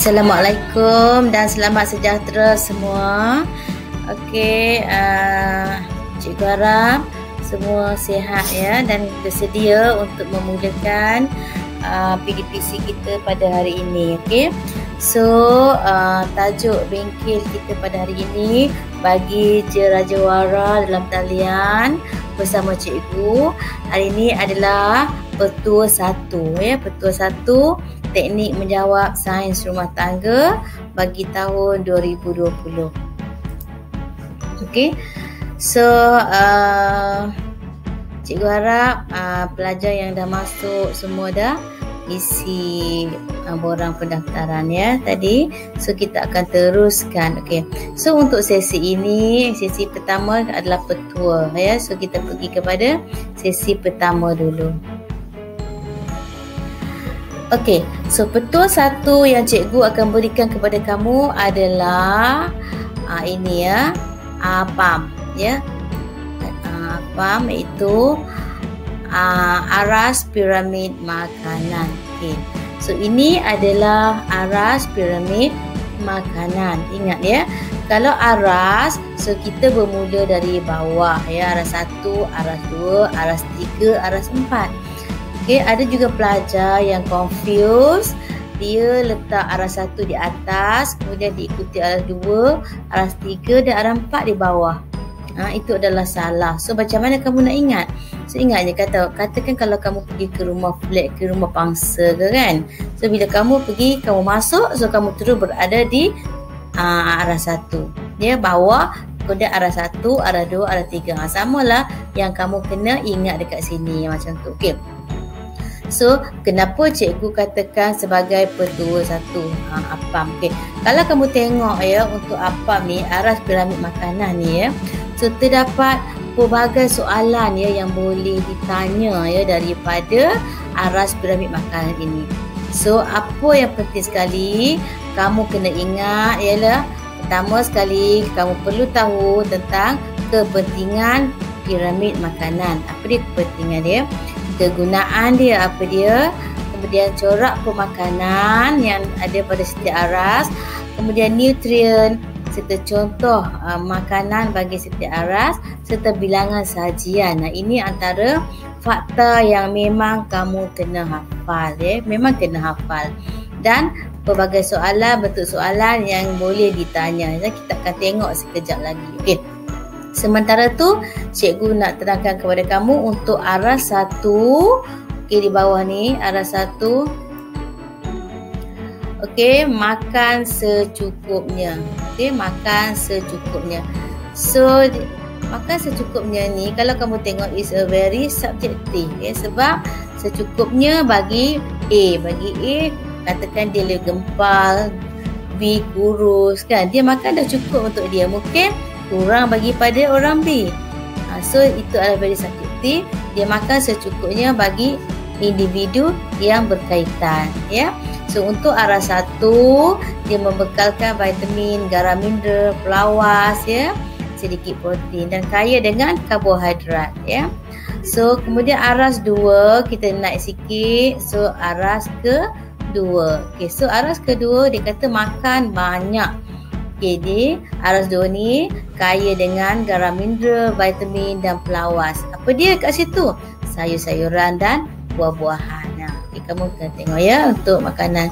Assalamualaikum dan selamat sejahtera semua. Okey, Cikgu harap semua sihat ya dan bersedia untuk memulakan PDPC kita pada hari ini. Okey. So, tajuk bengkel kita pada hari ini, bagi je Raja Wara dalam talian bersama cikgu. Hari ini adalah petua 1 ya, petua 1 teknik menjawab sains rumah tangga bagi tahun 2020. Okey. So, cikgu harap pelajar yang dah masuk semua dah isi borang pendaftaran ya tadi. So kita akan teruskan. Okey. So untuk sesi ini, sesi pertama adalah petua ya. So kita pergi kepada sesi pertama dulu. Okey. So petua 1 yang cikgu akan berikan kepada kamu adalah ini ya. PAM ya. PAM itu aras piramid makanan. Okay. So ini adalah aras piramid makanan. Ingat ya, kalau aras, so kita bermula dari bawah ya, aras 1, aras 2, aras 3, aras 4. Okay, ada juga pelajar yang confused. Dia letak aras 1 di atas, kemudian diikuti aras 2, aras 3 dan aras 4 di bawah. Itu adalah salah. So macam mana kamu nak ingat? So ingat je, katakan kalau kamu pergi ke rumah flat, ke rumah pangsa ke kan. So bila kamu pergi, kamu masuk, so kamu terus berada di aras 1 ya, bawah, kemudian aras 1, aras 2, aras 3. Samalah yang kamu kena ingat dekat sini macam tu. Okey. So, kenapa cikgu katakan sebagai petua 1 APAM? Okay. Kalau kamu tengok ya, untuk APAM ni, aras piramid makanan ni ya, so terdapat pelbagai soalan ya yang boleh ditanya ya daripada aras piramid makanan ini. So, apa yang penting sekali kamu kena ingat ialah, pertama sekali kamu perlu tahu tentang kepentingan piramid makanan. Apa dia kepentingan dia? Kegunaan dia apa dia, kemudian corak pemakanan yang ada pada setiap aras, kemudian nutrien serta contoh makanan bagi setiap aras serta bilangan sajian. Ini antara fakta yang memang kamu kena hafal ya, memang kena hafal. Dan pelbagai soalan, bentuk soalan yang boleh ditanya. Kita akan tengok sekejap lagi. Okey. Sementara tu, cikgu nak terangkan kepada kamu untuk aras 1. Okey, di bawah ni aras 1. Okey, makan secukupnya. Okey, makan secukupnya. So, makan secukupnya ni kalau kamu tengok is a very subjective ya, sebab secukupnya bagi A, katakan dia lebih gempal, B kurus kan. Dia makan dah cukup untuk dia. Mungkin kurang bagi pada orang B. So itu adalah very subjektif. Dia makan secukupnya bagi individu yang berkaitan ya. So untuk aras 1, dia membekalkan vitamin, garam mineral, pelawas ya, sedikit protein dan kaya dengan karbohidrat ya. So kemudian aras 2 kita naik sikit. So aras kedua. Okay, so aras kedua dia kata makan banyak. Jadi aras 2 ni kaya dengan garam mineral, vitamin dan pelawas. Apa dia kat situ? Sayur-sayuran dan buah-buahan. Okay, kamu kena tengok ya, untuk makanan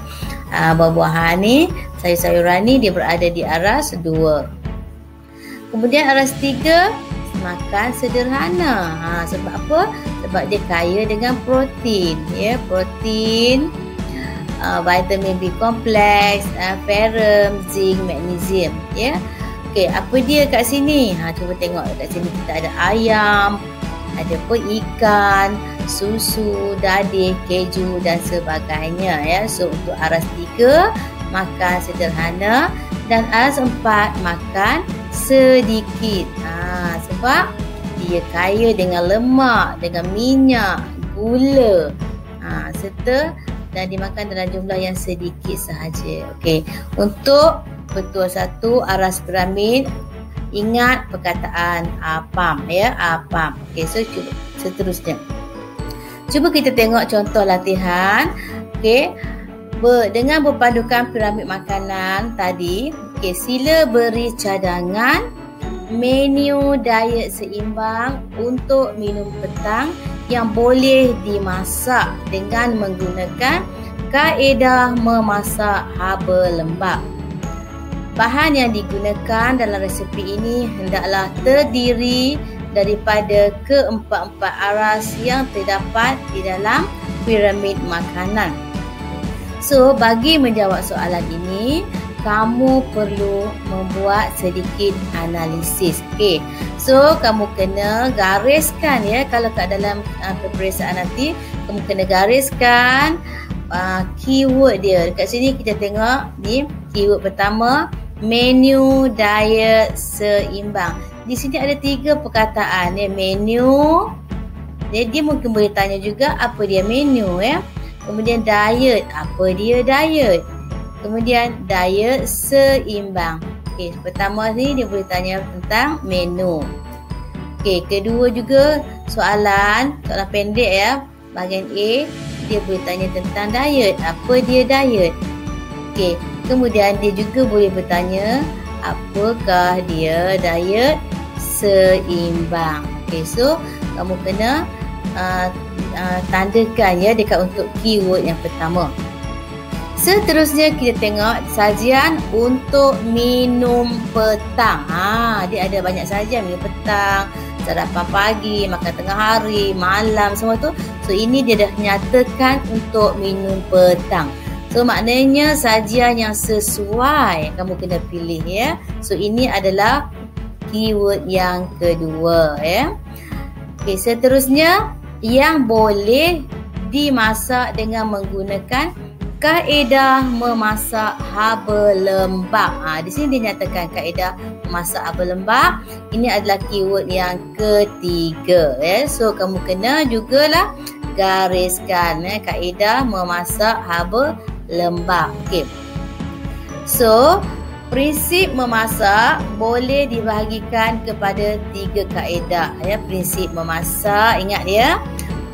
buah-buahan ni, sayur-sayuran ni dia berada di aras 2. Kemudian aras 3 makan sederhana. Sebab apa? Sebab dia kaya dengan protein ya, protein, vitamin B kompleks, ferrum, zinc, magnesium ya. Okey, apa dia kat sini? Cuba tengok kat sini kita ada ayam, ada ikan, susu, daging, keju dan sebagainya ya. So untuk aras 3 makan sederhana dan aras 4 makan sedikit. Sebab dia kaya dengan lemak, dengan minyak, gula, serta dan dimakan dalam jumlah yang sedikit sahaja. Okey, untuk petua 1 aras piramid, ingat perkataan APAM ya, APAM. Okey, so cuba seterusnya. Cuba kita tengok contoh latihan. Okey, Dengan berpandukan piramid makanan tadi, sila beri cadangan menu diet seimbang untuk minum petang yang boleh dimasak dengan menggunakan kaedah memasak haba lembab. Bahan yang digunakan dalam resepi ini hendaklah terdiri daripada keempat-empat aras yang terdapat di dalam piramid makanan. So, bagi menjawab soalan ini, kamu perlu membuat sedikit analisis. Okey. So, kamu kena gariskan kalau kat dalam peperiksaan nanti, kamu kena gariskan keyword dia. Dekat sini kita tengok ni keyword pertama, menu diet seimbang. Di sini ada 3 perkataan menu. Dia mungkin boleh tanya juga apa dia menu Kemudian diet, apa dia diet? Kemudian diet seimbang. Okey, pertama ni dia boleh tanya tentang menu. Okey, kedua juga soalan pendek bahagian A, dia boleh tanya tentang diet, apa dia diet? Okey, kemudian dia juga boleh bertanya apakah dia diet seimbang. Okey, so kamu kena tandakan dekat untuk keyword yang pertama. Seterusnya kita tengok sajian untuk minum petang. Dia ada banyak sajian, minum petang, sarapan pagi, makan tengah hari, malam, semua tu. So ini dia dah nyatakan untuk minum petang. So maknanya sajian yang sesuai kamu kena pilih So ini adalah keyword yang kedua Okey, seterusnya yang boleh dimasak dengan menggunakan kaedah memasak haba lembab. Di sini dia nyatakan kaedah memasak haba lembab. Ini adalah keyword yang ketiga So kamu kena jugalah gariskan kaedah memasak haba lembab. Okey. So prinsip memasak boleh dibahagikan kepada 3 kaedah Prinsip memasak, ingat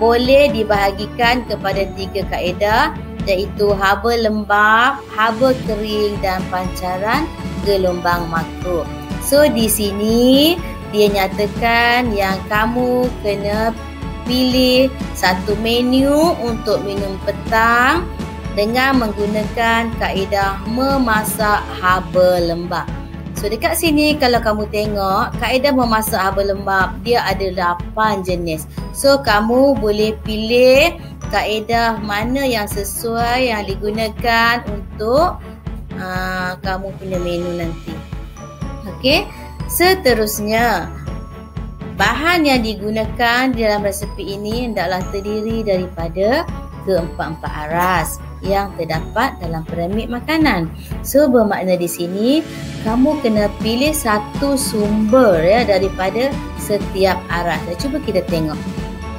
boleh dibahagikan kepada 3 kaedah, iaitu haba lembab, haba kering dan pancaran gelombang makro. So di sini dia nyatakan yang kamu kena pilih satu menu untuk minum petang dengan menggunakan kaedah memasak haba lembab. So dekat sini kalau kamu tengok kaedah memasak haba lembab dia ada 8 jenis. So kamu boleh pilih kaedah mana yang sesuai yang digunakan untuk kamu punya menu nanti. Okey. Seterusnya, bahan yang digunakan dalam resepi ini hendaklah terdiri daripada keempat-empat aras yang terdapat dalam piramid makanan. So bermakna di sini kamu kena pilih satu sumber daripada setiap aras. Cuba kita tengok.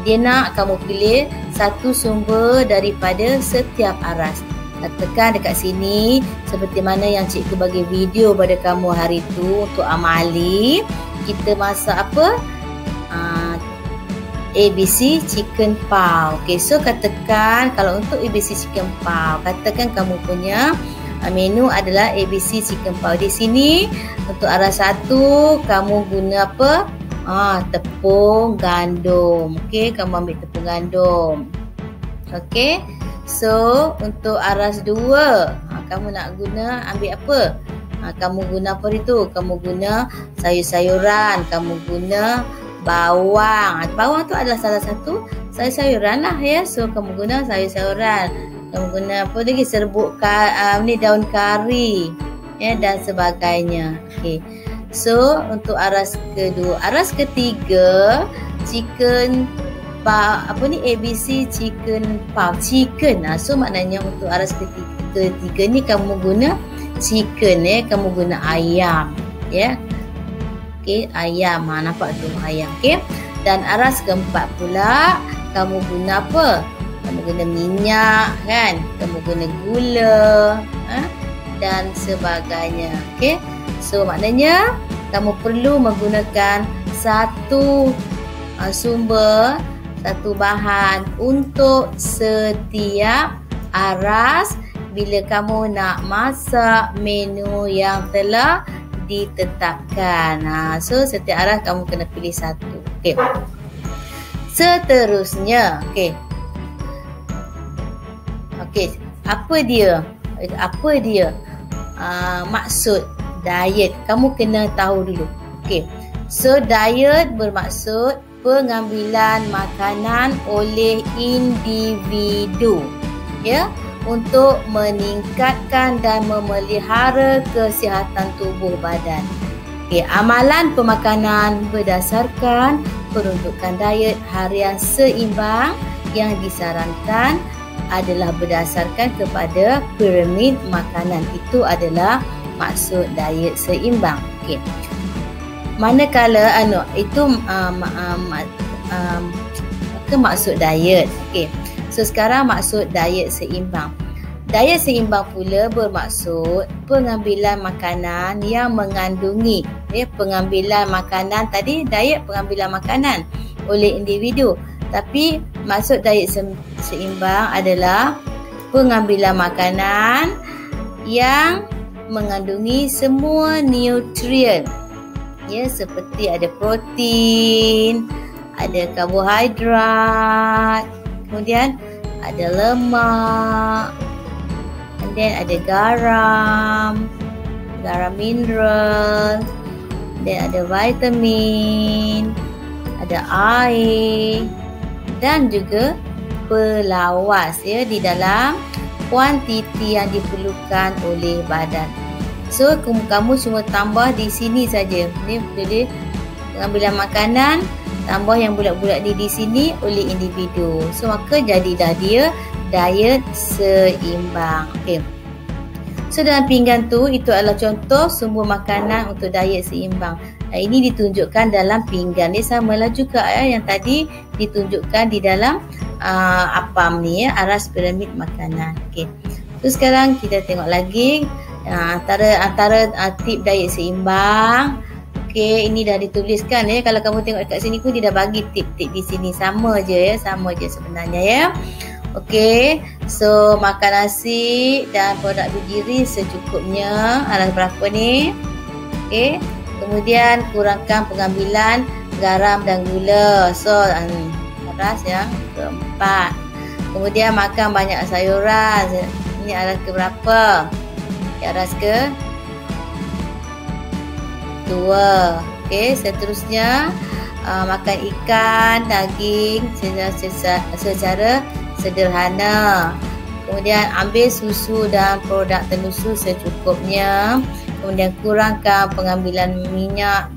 Dia nak kamu pilih satu sumber daripada setiap aras. Tekan dekat sini seperti mana yang cikgu bagi video pada kamu hari tu untuk amali. Kita masak apa? ABC chicken pau. Okay, so katakan kalau untuk ABC chicken pau, katakan kamu punya menu adalah ABC chicken pau. Di sini untuk aras 1 kamu guna apa? Tepung gandum. Okey, kamu ambil tepung gandum. Okey. So untuk aras 2 kamu nak ambil apa? Kamu guna apa itu? Kamu guna sayur-sayuran, kamu guna bawang. Bawang tu adalah salah satu sayur-sayuran lah So kamu guna sayur-sayuran. Kamu guna apa lagi? Serbuk daun kari dan sebagainya. Okey. So untuk aras kedua, aras ketiga chicken ABC chicken pau. Chicken. So maknanya untuk aras ketiga ni kamu guna chicken kamu guna ayam Okey, ayam. Nampak tu ayam. Okey. Dan aras keempat pula kamu guna apa? Kamu guna minyak kan? Kamu guna gula dan sebagainya. Okey. So maknanya kamu perlu menggunakan satu sumber, satu bahan untuk setiap aras bila kamu nak masak menu yang telah ditetapkan. So setiap arah kamu kena pilih satu. Okey. Seterusnya, okey. Apa dia maksud diet? Kamu kena tahu dulu. Okey. So diet bermaksud pengambilan makanan oleh individu, ya, untuk meningkatkan dan memelihara kesihatan tubuh badan. Okey, amalan pemakanan berdasarkan peruntukan diet harian seimbang yang disarankan adalah berdasarkan kepada piramid makanan. Itu adalah maksud diet seimbang. Okey. Manakala itu maksud diet. Okey. So sekarang maksud diet seimbang. Diet seimbang pula bermaksud pengambilan makanan yang mengandungi, pengambilan makanan tadi diet pengambilan makanan oleh individu. Tapi maksud diet seimbang adalah pengambilan makanan yang mengandungi semua nutrien, ya, seperti ada protein, ada karbohidrat, kemudian ada lemak, dan ada garam mineral, dan ada vitamin, ada air dan juga pelawas, ya, di dalam kuantiti yang diperlukan oleh badan. So kamu cuma tambah di sini saja. Ni boleh pengambilan makanan, tambah yang bulat-bulat ni di sini oleh individu. So maka jadilah dia diet seimbang. Okey. So dalam pinggan tu, itu adalah contoh sumber makanan untuk diet seimbang. Ini ditunjukkan dalam pinggan. Dia samalah juga yang tadi ditunjukkan di dalam apam ni, ya, aras piramid makanan. Okey. So sekarang kita tengok lagi antara tip diet seimbang. Okey, ini dah dituliskan, ya. Kalau kamu tengok dekat sini pun dia dah bagi tip-tip di sini. Sama je, ya, sama je sebenarnya, ya. Okey, so makan nasi dan produk berdiri secukupnya. Aras berapa ni? Okey. Kemudian kurangkan pengambilan garam dan gula. So aras yang keempat. Kemudian makan banyak sayuran. Ini aras ke berapa? Aras ke 2. Okey, seterusnya makan ikan, daging secara sederhana. Kemudian ambil susu dan produk tenusu secukupnya. Kemudian kurangkan pengambilan minyak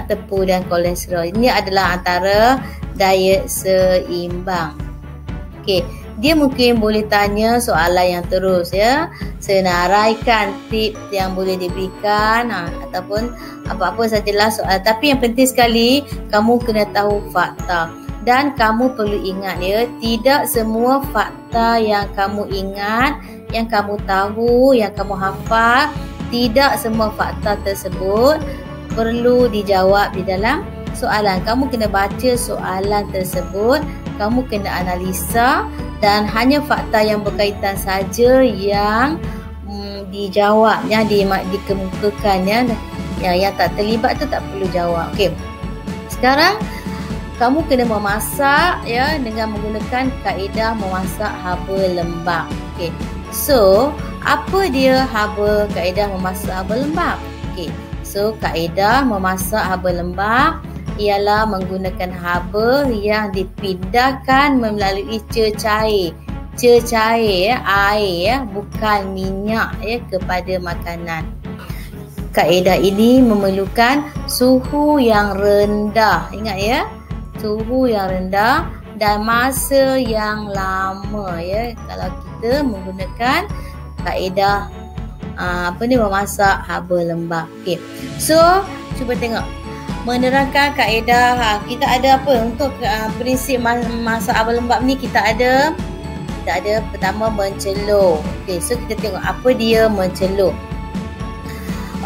tepung dan kolesterol. Ini adalah antara diet seimbang. Okey, dia mungkin boleh tanya soalan yang terus, ya. Senaraikan tips yang boleh diberikan ataupun apa-apa sajalah soalan. Tapi yang penting sekali, kamu kena tahu fakta. Dan kamu perlu ingat, ya, tidak semua fakta yang kamu ingat, yang kamu tahu, yang kamu hafal, tidak semua fakta tersebut perlu dijawab di dalam soalan. Kamu kena baca soalan tersebut, kamu kena analisa, dan hanya fakta yang berkaitan saja yang dijawab, yang dikemukakan, ya. Yang tak terlibat tu tak perlu jawab. Okey. Sekarang kamu kena memasak, ya, dengan menggunakan kaedah memasak haba lembap. Okey. So, apa dia kaedah memasak haba lembap? Okey. So, kaedah memasak haba lembap ialah menggunakan haba yang dipindahkan melalui cecair, ya, air, ya, bukan minyak, ya, kepada makanan. Kaedah ini memerlukan suhu yang rendah. Ingat, ya, suhu yang rendah dan masa yang lama, ya, kalau kita menggunakan kaedah memasak haba lembap. Okey. So, cuba tengok. Menerangkan kaedah, kita ada apa untuk prinsip masak haba lembap ni? Kita ada pertama mencelur. Okey, so kita tengok apa dia mencelur.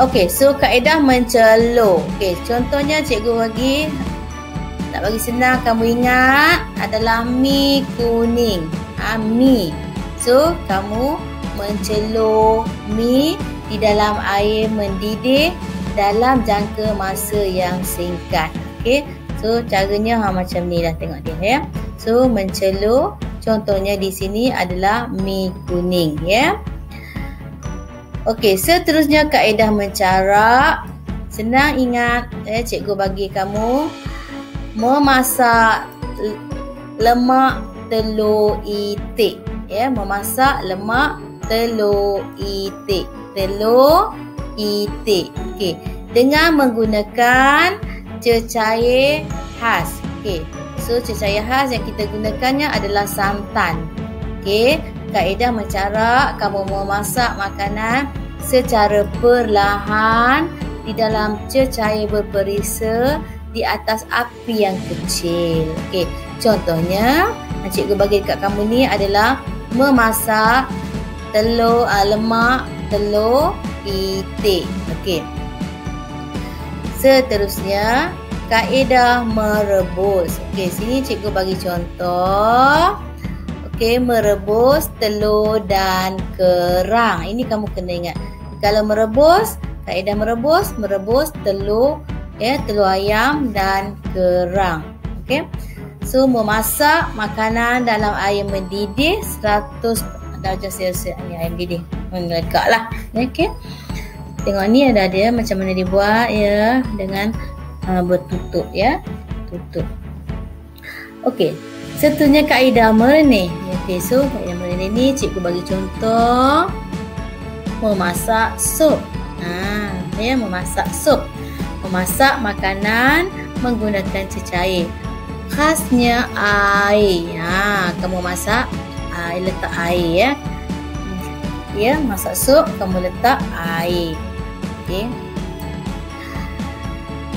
Okey, so kaedah mencelur. Okey, contohnya cikgu bagi senang kamu ingat adalah mi kuning. Mi. So kamu mencelur mi di dalam air mendidih dalam jangka masa yang singkat. Okey. So caranya macam ni dah, tengok dia ya. So mencelur, contohnya di sini adalah mi kuning ya. Okey, seterusnya kaedah mencarak. Senang ingat, cikgu bagi kamu memasak lemak telur itik ya, memasak lemak telur itik. Telur itik. Okey, dengan menggunakan cecair khas. Okey. So cecair khas yang kita gunakannya adalah santan. Okey, kaedah mencarak, kamu memasak makanan secara perlahan di dalam cecair berperisa di atas api yang kecil. Okey, contohnya cikgu bagi dekat kamu ni adalah memasak telur lemak telur itik. Okey. Seterusnya kaedah merebus. Okey, sini cikgu bagi contoh. Okey, merebus telur dan kerang. Ini kamu kena ingat. Kalau merebus, kaedah merebus telur ya, telur ayam dan kerang. Okey. So memasak makanan dalam air mendidih 100 darjah Celsius. Ni air mendidih. Menegaklah. Okey. Tengok ni ada dia macam mana dibuat ya, dengan bertutup ya. Tutup. Okey. Seterusnya kaedah merenih. Okey, so kaedah merenih ni cikgu bagi contoh memasak sup. Ya, memasak sup. Memasak makanan menggunakan cecair. Khasnya air. Kamu masak air, letak air ya. Ya, masak sup, kamu letak air. Okey.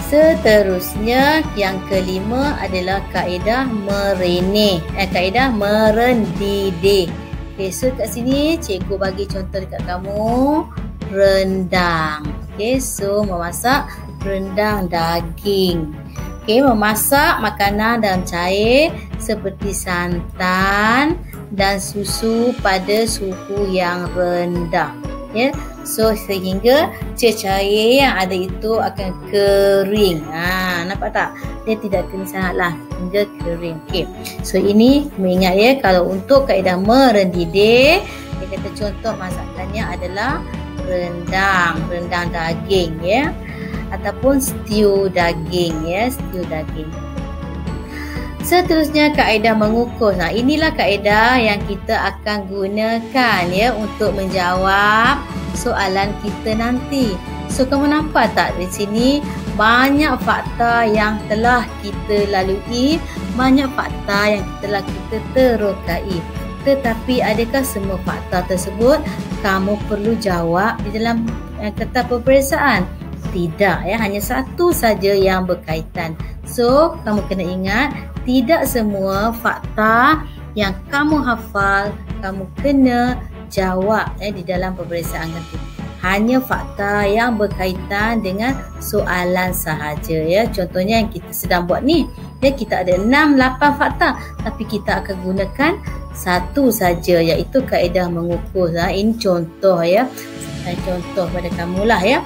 Seterusnya yang kelima adalah kaedah merenih. Kaedah merendidih. Okey, so kat sini cikgu bagi contoh dekat kamu rendang. Okey, so memasak rendang daging. Okey, memasak makanan dalam cair seperti santan dan susu pada suhu yang rendah. Ya, so sehingga cecair yang ada itu akan kering. Nampak tak? Dia tidak kering sangatlah, hingga kering. Okey. So ini mengingat ya, kalau untuk kaedah merendidih, dia kata contoh masakannya adalah rendang daging ya, ataupun stew daging ya, stew daging. Seterusnya kaedah mengukus. Inilah kaedah yang kita akan gunakan ya untuk menjawab soalan kita nanti. So kamu nampak tak di sini banyak fakta yang telah kita lalui, banyak fakta yang telah kita terokai. Tetapi adakah semua fakta tersebut kamu perlu jawab di dalam kertas peperiksaan? Tidak ya, hanya satu saja yang berkaitan. So kamu kena ingat, tidak semua fakta yang kamu hafal kamu kena jawab di dalam peperiksaan nanti. Hanya fakta yang berkaitan dengan soalan sahaja ya. Contohnya yang kita sedang buat ni ya, kita ada 6-8 fakta, tapi kita akan gunakan satu saja, iaitu kaedah mengukus. Ini contoh ya, contoh pada kamulah ya.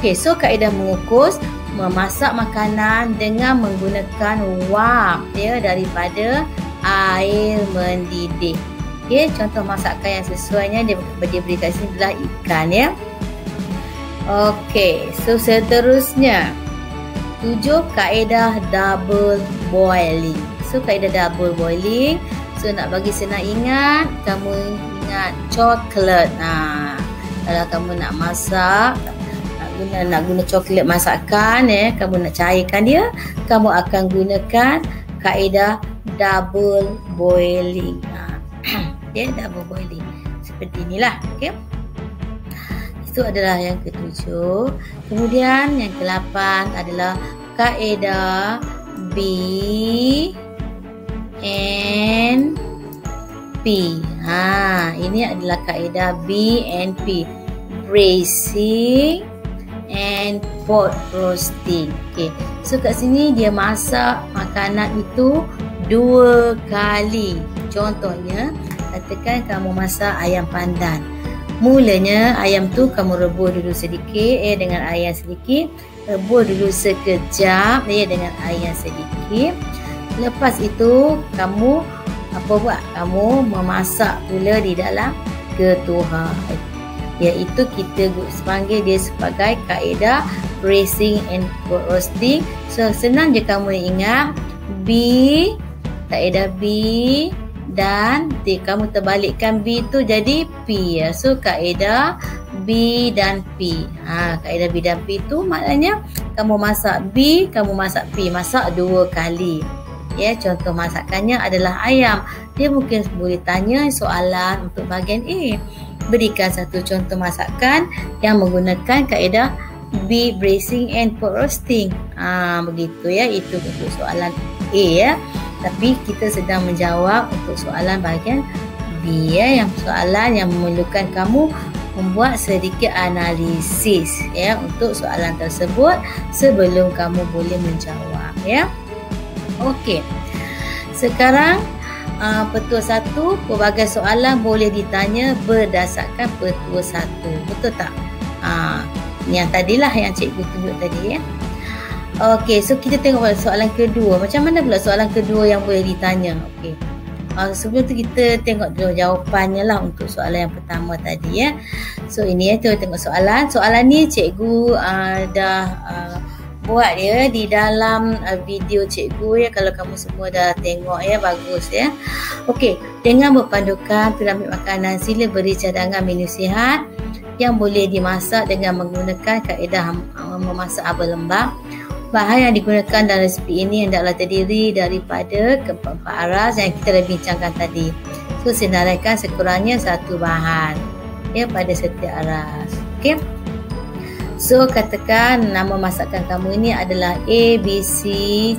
Okey, so kaedah mengukus, memasak makanan dengan menggunakan wap ya, daripada air mendidih. Okey, contoh masakan yang sesuainya dia beri kat sini adalah ikan ya. Okey, so seterusnya 7 kaedah double boiling. So kaedah double boiling, so nak bagi senang ingat, kamu ingat coklat. Kalau kamu nak masak, nak guna coklat masakan kamu nak cairkan dia, kamu akan gunakan kaedah double boiling. Double boiling seperti inilah. Okey, itu adalah yang ke-7. Kemudian yang ke-8 adalah kaedah B and P. Ini adalah kaedah B and P, braising and pot roasting. Okey, so kat sini dia masak makanan itu 2 kali. Contohnya katakan kamu masak ayam pandan. Mulanya ayam tu kamu rebus dulu sedikit dengan air sedikit. Rebus dulu sekejap dengan air sedikit. Lepas itu kamu apa buat? Kamu memasak pula di dalam ketuhar. Iaitu kita panggil dia sebagai kaedah braising and roasting. So senang je kamu ingat B, kaedah B dan T. Kamu terbalikkan B tu jadi P. So kaedah B dan P. Kaedah B dan P tu maknanya kamu masak B, kamu masak P, masak 2 kali. Contoh masakannya adalah ayam. Dia mungkin boleh tanya soalan untuk bahagian A. Berikan satu contoh masakan yang menggunakan kaedah B, braising and pot roasting. Begitu itu untuk soalan A Tapi kita sedang menjawab untuk soalan bahagian B yang soalan yang memerlukan kamu membuat sedikit analisis untuk soalan tersebut sebelum kamu boleh menjawab Okey. Sekarang petua 1, pelbagai soalan boleh ditanya berdasarkan petua 1. Betul tak? Yang tadilah yang cikgu tunjuk tadi Okey, so kita tengok soalan kedua. Macam mana pula soalan kedua yang boleh ditanya? Okey. Sebelum tu kita tengok dulu jawapannya lah untuk soalan yang pertama tadi So ini kita tengok soalan. Soalan ni cikgu dah buat di dalam video cikgu kalau kamu semua dah tengok bagus Okey, dengan berpandukan piramid makanan, sila beri cadangan menu sihat yang boleh dimasak dengan menggunakan kaedah memasak haba lembab. Bahan yang digunakan dalam resipi ini hendaklah terdiri daripada keempat-empat aras yang kita dah bincangkan tadi. So senaraikan sekurangnya 1 bahan pada setiap aras. Okey. So katakan nama masakan kamu ini adalah ABC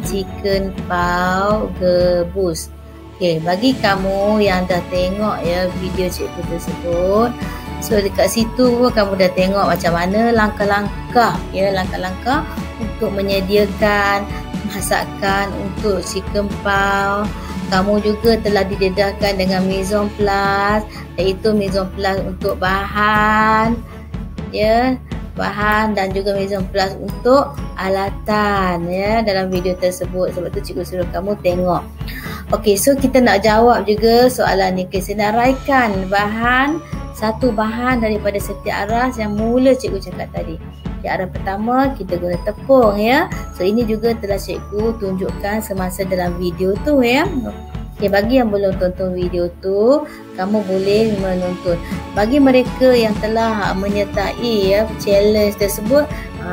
chicken pau gebus. Okey, bagi kamu yang dah tengok video cikgu tersebut, so dekat situ kamu dah tengok macam mana langkah-langkah langkah-langkah untuk menyediakan masakan untuk chicken pau. Kamu juga telah didedahkan dengan mise en place, iaitu mise en place untuk bahan bahan dan juga mise en place untuk alatan dalam video tersebut. Sebab tu cikgu suruh kamu tengok. Okey, so kita nak jawab juga soalan ni. Senaraikan bahan, 1 bahan daripada setiap aras yang mula cikgu cakap tadi. Aras pertama kita guna tepung So ini juga telah cikgu tunjukkan semasa dalam video tu Okey, bagi yang belum tonton video tu, kamu boleh menonton. Bagi mereka yang telah menyertai challenge tersebut,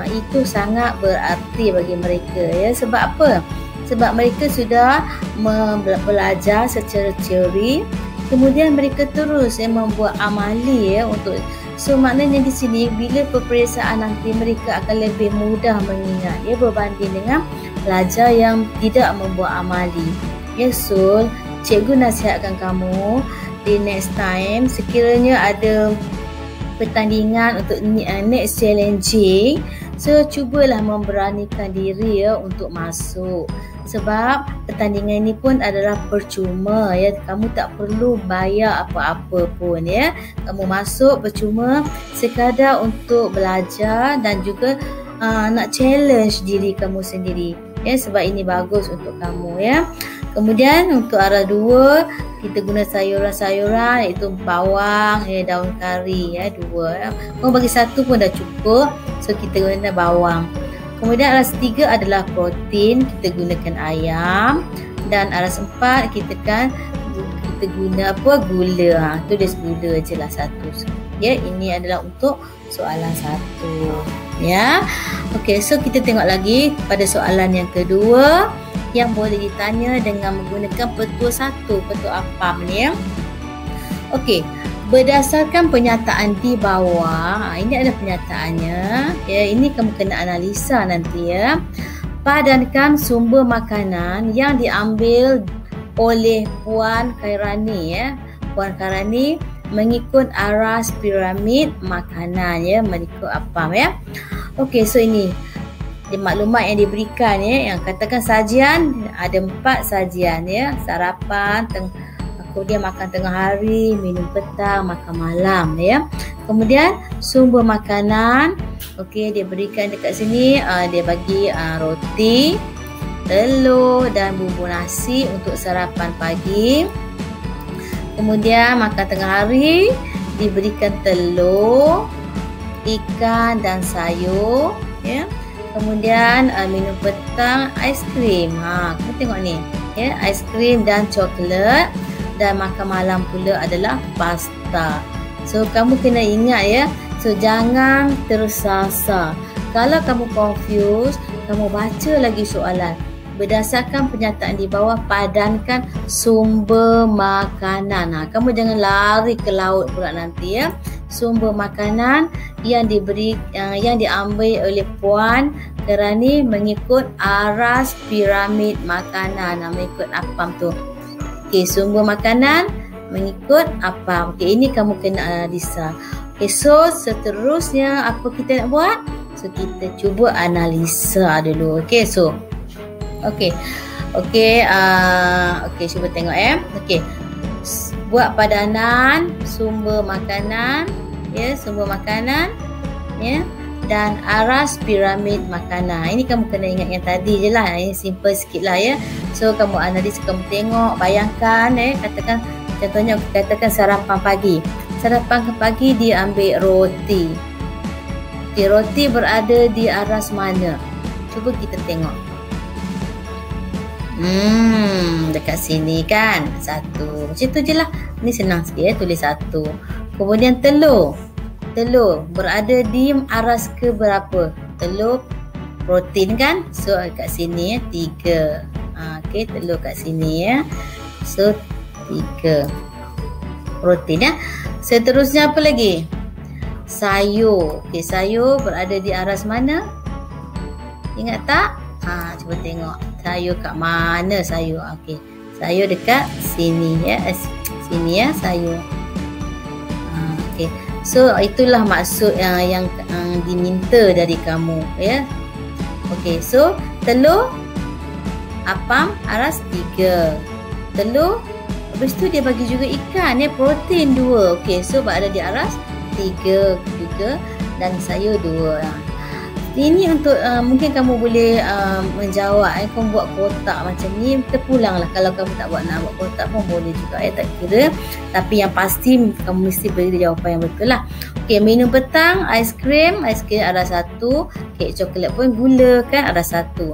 itu sangat berarti bagi mereka Sebab apa? Sebab mereka sudah belajar secara teori, kemudian mereka terus membuat amali untuk so maknanya di sini bila peperiksaan nanti mereka akan lebih mudah mengingat berbanding dengan pelajar yang tidak membuat amali. So cikgu nasihatkan kamu di next time sekiranya ada pertandingan untuk next challenging, so cubalah memberanikan diri untuk masuk. Sebab pertandingan ini pun adalah percuma kamu tak perlu bayar apa-apa pun Kamu masuk percuma sekadar untuk belajar dan juga nak challenge diri kamu sendiri sebab ini bagus untuk kamu Kemudian untuk aras 2 kita guna sayuran-sayuran iaitu bawang daun kari 2 Kamu bagi 1 pun dah cukup. So kita guna bawang. Kemudian aras 3 adalah protein, kita gunakan ayam. Dan aras 4 kita guna gula. Tulis gula je lah 1. Ini adalah untuk soalan 1 Okey, so kita tengok lagi pada soalan yang kedua yang boleh ditanya dengan menggunakan petua 1, petua APAM ni Okey, berdasarkan pernyataan di bawah, ini ada pernyataannya ini kamu kena analisa nanti Padankan sumber makanan yang diambil oleh Puan Khairani Puan Khairani mengikut aras piramid makanan mengikut APAM Okey, so ini maklumat yang diberikan yang katakan sajian ada 4 sajian sarapan, kemudian makan tengah hari, minum petang, makan malam ya. Kemudian sumber makanan, okey, dia berikan dekat sini, dia bagi roti, telur dan bubur nasi untuk sarapan pagi. Kemudian makan tengah hari diberikan telur, ikan dan sayur ya. Kemudian minum petang aiskrim. Kamu tengok ni ya, aiskrim dan coklat, dan makan malam pula adalah pasta. So kamu kena ingat ya. So jangan tersasar. Kalau kamu confused, kamu baca lagi soalan. Berdasarkan pernyataan di bawah, padankan sumber makanan. Kamu jangan lari ke laut pula nanti ya. Sumber makanan yang diambil oleh Puan Kerani mengikut aras piramid makanan. Mengikut apam tu. Okey, sumber makanan mengikut apam. Okey, ini kamu kena analisa. Okey, so seterusnya apa kita nak buat? So kita cuba analisa dulu. Okey, so okey, cuba tengok okey, buat padanan sumber makanan ya, sumber makanan ya, dan aras piramid makanan. Ini kamu kena ingat yang tadi je lah. Ini simple sikit lah ya. So kamu analis, kamu tengok, bayangkan katakan contohnya, katakan sarapan pagi. Sarapan pagi dia ambil roti. Okay, roti berada di aras mana? Cuba kita tengok. Dekat sini kan, satu. Macam tu je lah. Ni senang sikit ya, tulis satu. Kemudian telur. Telur berada di aras ke berapa? Telur protein kan? So kat sini 3. Okey, telur kat sini ya. So 3 protein ya. Seterusnya apa lagi? Sayur. Okey, sayur berada di aras mana? Ingat tak? Cuba tengok. Sayur kat mana sayur? Okey. Sayur dekat sini ya. Sini ya sayur. Okey. So itulah maksud yang diminta dari kamu ya. Okey, so telur apam aras 3. Telur, habis tu dia bagi juga ikan ya, protein 2. Okey, so berada di aras 3 juga, dan sayur 2. Ini untuk mungkin kamu boleh menjawab. Kamu buat kotak macam ni, terpulanglah. Kalau kamu tak nak buat kotak pun boleh juga tak kira. Tapi yang pasti kamu mesti beri jawapan yang betul lah. Okey, minum petang aiskrim ada 1. Kek coklat pun gula kan ada 1.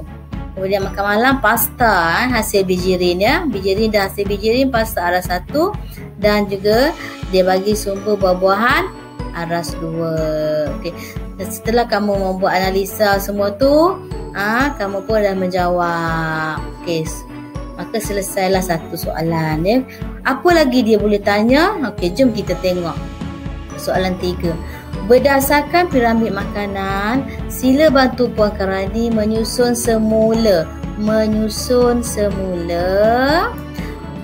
Kemudian makan malam pasta hasil bijirin ya. Bijirin dan hasil bijirin pasta ada 1. Dan juga dia bagi sumber buah-buahan aras 2. Okey. Setelah kamu membuat analisa semua tu, kamu pun dah menjawab. Okey. Maka selesailah satu soalan ya. Apa lagi dia boleh tanya? Okey, jom kita tengok. Soalan 3. Berdasarkan piramid makanan, sila bantu Puan Kerani menyusun semula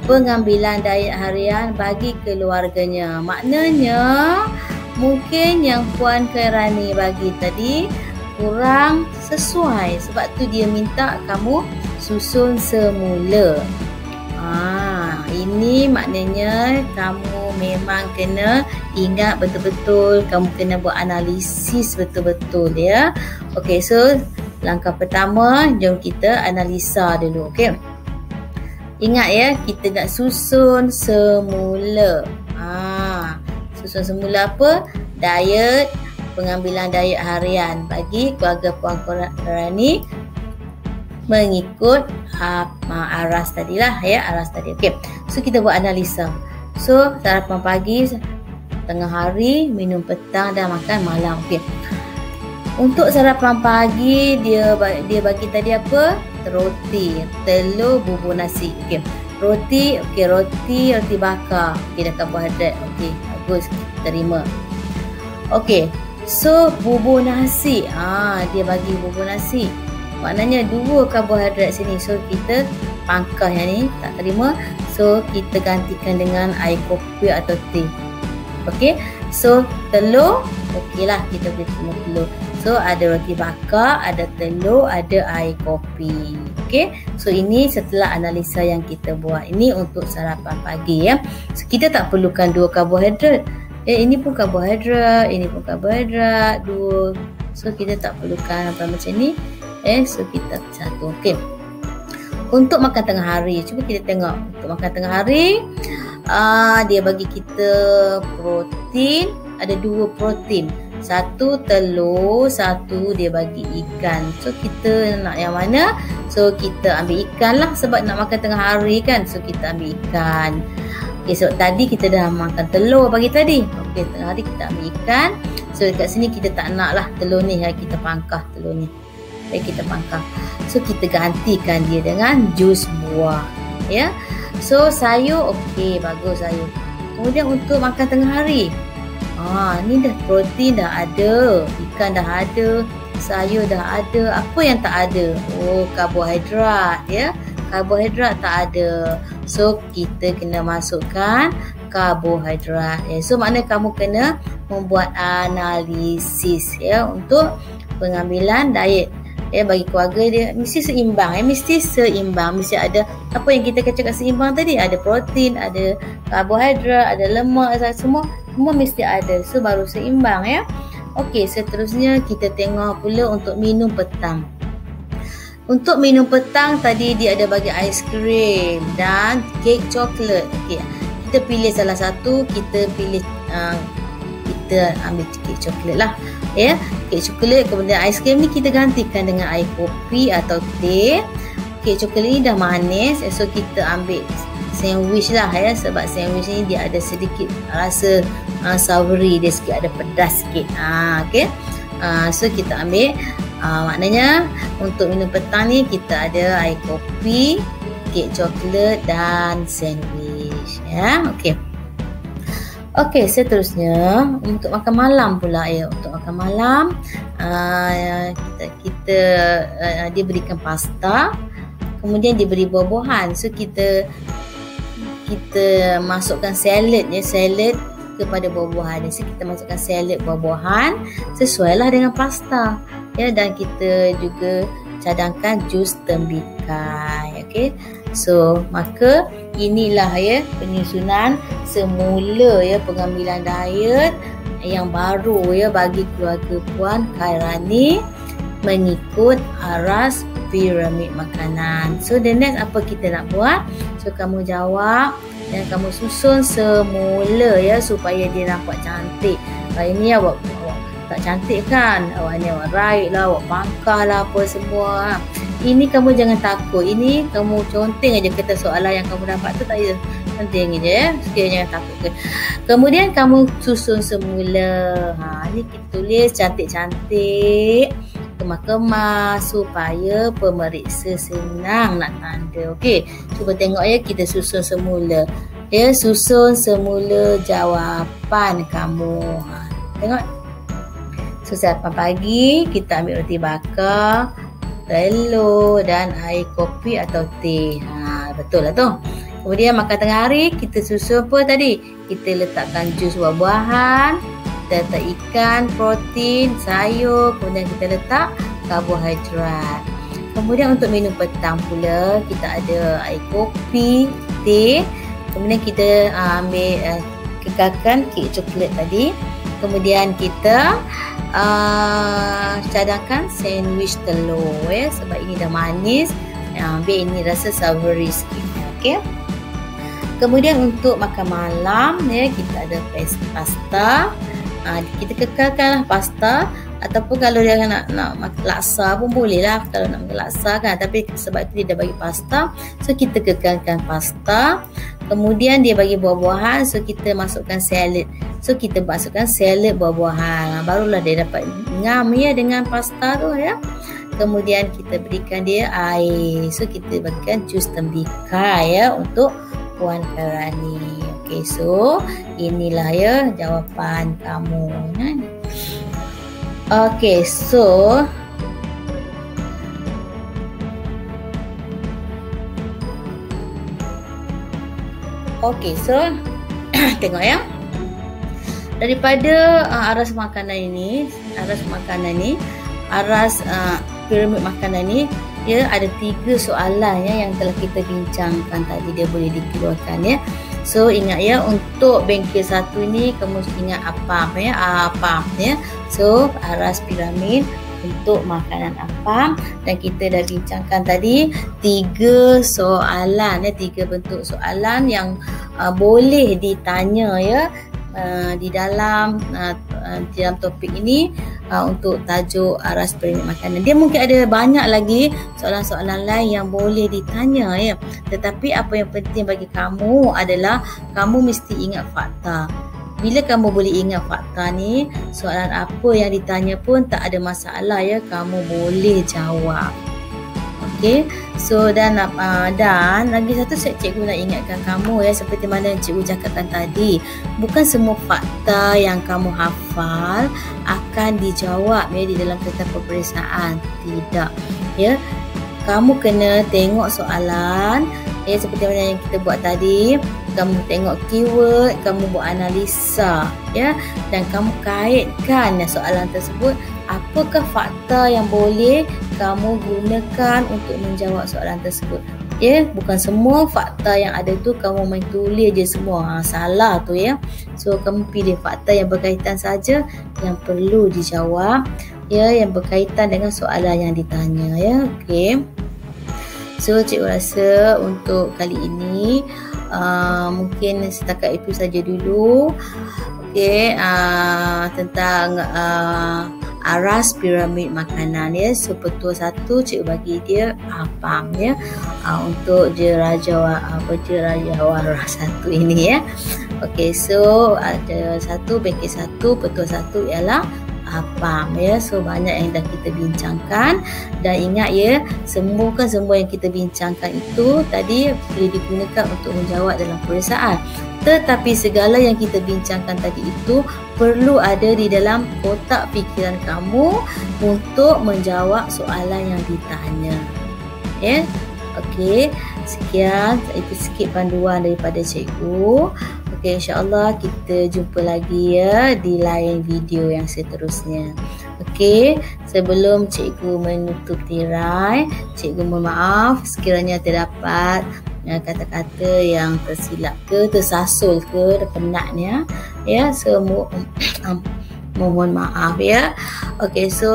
pengambilan diet harian bagi keluarganya. Maknanya mungkin yang Puan Kerani bagi tadi kurang sesuai, sebab tu dia minta kamu susun semula. Ini maknanya kamu memang kena ingat betul-betul, kamu kena buat analisis betul-betul ya. Okey, so langkah pertama, jom kita analisa dulu. Okey, ingat ya, kita nak susun semula. Susun semula apa? Diet, pengambilan diet harian bagi keluarga Puan Kerani mengikut aras tadilah ya, aras tadi. Okey, so kita buat analisa. So sarapan pagi, tengah hari, minum petang dan makan malam. Okey, untuk sarapan pagi dia bagi tadi apa? Roti, telur, bubur nasi. Okey, roti bakar. Okey, dah karbohidrat. Okey, bagus, terima. Okey, so bubur nasi. Dia bagi bubur nasi. Maknanya 2 karbohidrat sini. So kita pangkah yang ni, tak terima. So kita gantikan dengan air kopi atau teh. Okey, so telur. Okey lah, kita boleh terima telur. So ada roti bakar, ada telur, ada air kopi. Okey, so ini setelah analisa yang kita buat. Ini untuk sarapan pagi ya. So kita tak perlukan 2 karbohidrat. Ini pun karbohidrat, ini pun karbohidrat, 2. So kita tak perlukan apa macam ni. So kita satu. Okey. Untuk makan tengah hari, cuba kita tengok untuk makan tengah hari. Dia bagi kita protein, ada 2 protein. 1 telur, 1 dia bagi ikan. So kita nak yang mana? So kita ambil ikan lah sebab nak makan tengah hari kan. So kita ambil ikan. Okay, so tadi kita dah makan telur pagi tadi. Okay, tengah hari kita ambil ikan. So dekat sini kita tak nak lah telur ni, kita pangkah telur ni. Kita pangkah. So kita gantikan dia dengan jus buah. Ya. So sayur, okey, bagus sayur. Kemudian untuk makan tengah hari, ni dah protein dah ada, ikan dah ada, sayur dah ada. Apa yang tak ada? Karbohidrat ya. Karbohidrat tak ada. So kita kena masukkan karbohidrat. So maknanya kamu kena membuat analisis ya untuk pengambilan diet. Bagi keluarga dia mesti seimbang, mesti seimbang, mesti ada apa yang kita cakap seimbang tadi, ada protein, ada karbohidrat, ada lemak, semua mesti ada. So baru seimbang ya. Okey, seterusnya kita tengok pula untuk minum petang. Untuk minum petang tadi dia ada bagi aiskrim dan kek coklat. Okey, kita pilih salah satu, kita ambil kek coklat lah ya. Kek coklat, kemudian aiskrim ni kita gantikan dengan air kopi atau teh. Kek coklat ni dah manis, so kita ambil sandwich lah ya, sebab sandwich ni dia ada sedikit rasa savory, dia sikit ada pedas sikit. Okey. So kita ambil maknanya untuk minum petang ni kita ada air kopi, kek coklat dan sandwich ya. Okey. Okey, seterusnya untuk makan malam pula ya. Untuk makan malam kita dia berikan pasta, kemudian diberi buah-buahan. So kita masukkan salad ya, salad kepada buah-buahan. So kita masukkan salad buah-buahan sesuailah dengan pasta ya, dan kita juga cadangkan jus tembikai. Okey. So maka inilah ya penyusunan semula ya pengambilan diet yang baru ya bagi keluarga Puan Khairani mengikut aras piramid makanan. So the next apa kita nak buat? So kamu jawab dan kamu susun semula ya supaya dia nampak cantik. Hari ni awak tak cantik kan? Awak ni awak raih lah, awak pangkah lah apa semua. Ini kamu jangan takut. Ini kamu conteng aja kata soalan yang kamu dapat tu tak ya. Conteng aja ya. Sekiranya jangan takut. Kemudian kamu susun semula. Ni kita tulis cantik-cantik, kemas-kemas supaya pemeriksa senang nak tanda. Okey. Cuba tengok ya, kita susun semula. Ya, susun semula jawapan kamu. Tengok. So sarapan pagi kita ambil roti bakar, telur dan air kopi atau teh. Betul lah tu. Kemudian makan tengah hari kita susun apa tadi? Kita letakkan jus buah-buahan, kita letak ikan, protein, sayur, kemudian kita letak karbohidrat. Kemudian untuk minum petang pula kita ada air kopi, teh. Kemudian kita ambil kekalkan kek coklat tadi. Kemudian kita cadangkan sandwich telur ya, sebab ini dah manis. Ambil ini rasa savory sikit. Okey. Kemudian untuk makan malam ya, kita ada pasta. Kita kekalkanlah pasta, ataupun kalau dia nak laksa pun boleh lah kalau nak makan laksa kan, tapi sebab itu dia dah bagi pasta, so kita kekalkan pasta. Kemudian dia bagi buah-buahan, so kita masukkan salad. So kita masukkan salad buah-buahan, barulah dia dapat ngam ya dengan pasta tu ya. Kemudian kita berikan dia air, so kita berikan jus tembikai ya untuk Puan Khairani. Okey, so inilah ya jawapan kamu. Okey, so tengok ya. Daripada aras makanan ni, aras piramid makanan ni, ya, ada 3 soalan ya yang telah kita bincangkan tadi, dia boleh dikeluarkan ya. So ingat ya, untuk bengkel 1 ni kamu ingat APAM ya, APAM ya. So aras piramid untuk makanan APAM, dan kita dah bincangkan tadi 3 soalan ya, 3 bentuk soalan yang boleh ditanya ya di dalam topik ini untuk tajuk aras piramid makanan. Dia mungkin ada banyak lagi soalan-soalan lain yang boleh ditanya ya. Tetapi apa yang penting bagi kamu adalah kamu mesti ingat fakta. Bila kamu boleh ingat fakta ni, soalan apa yang ditanya pun tak ada masalah ya, kamu boleh jawab. Okey, so dan lagi satu cikgu nak ingatkan kamu ya, seperti mana yang cikgu cakapkan tadi, bukan semua fakta yang kamu hafal akan dijawab ya di dalam kertas peperiksaan. Tidak ya, kamu kena tengok soalan ya, seperti mana yang kita buat tadi. Kamu tengok keyword, kamu buat analisa ya, dan kamu kaitkan soalan tersebut. Apakah fakta yang boleh kamu gunakan untuk menjawab soalan tersebut ya. Bukan semua fakta yang ada tu kamu main tulis je semua, salah tu ya. So kamu pilih fakta yang berkaitan saja, yang perlu dijawab ya, yang berkaitan dengan soalan yang ditanya ya. Okey, so cikgu rasa untuk kali ini mungkin setakat itu saja dulu. Okey, tentang aras piramid makanan ya. So petua 1 cikgu bagi dia APAM ya, untuk Jerajawarah 1 ini ya. Okey, so ada bengkel 1, petua 1 ialah APAM ya. So banyak yang dah kita bincangkan, dan ingat ya, semua yang kita bincangkan itu tadi boleh digunakan untuk menjawab dalam peperiksaan. Tetapi segala yang kita bincangkan tadi itu perlu ada di dalam kotak fikiran kamu untuk menjawab soalan yang ditanya ya. Okey, sekian, itu sikit panduan daripada cikgu. Okey, insya-Allah kita jumpa lagi ya di lain video yang seterusnya. Okey, sebelum cikgu menutup tirai, cikgu mohon maaf sekiranya terdapat kata-kata yang tersilap ke, tersasul ke, penat ya, semua mohon maaf ya. Okey, so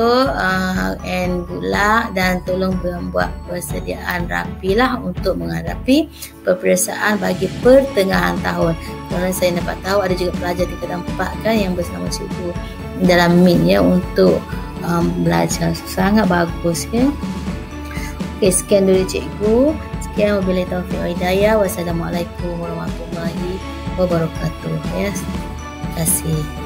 and good luck, dan tolong buat persediaan rapilah untuk menghadapi peperiksaan bagi pertengahan tahun. Kerana saya dapat tahu ada juga pelajar tingkat 4 kan yang bersama cikgu dalam meet ya untuk belajar. Sangat bagus ya. Okey, sekian dulu cikgu. Sekian, wabillahi taufiq wal hidayah. Wassalamualaikum warahmatullahi wabarakatuh ya. Terima kasih.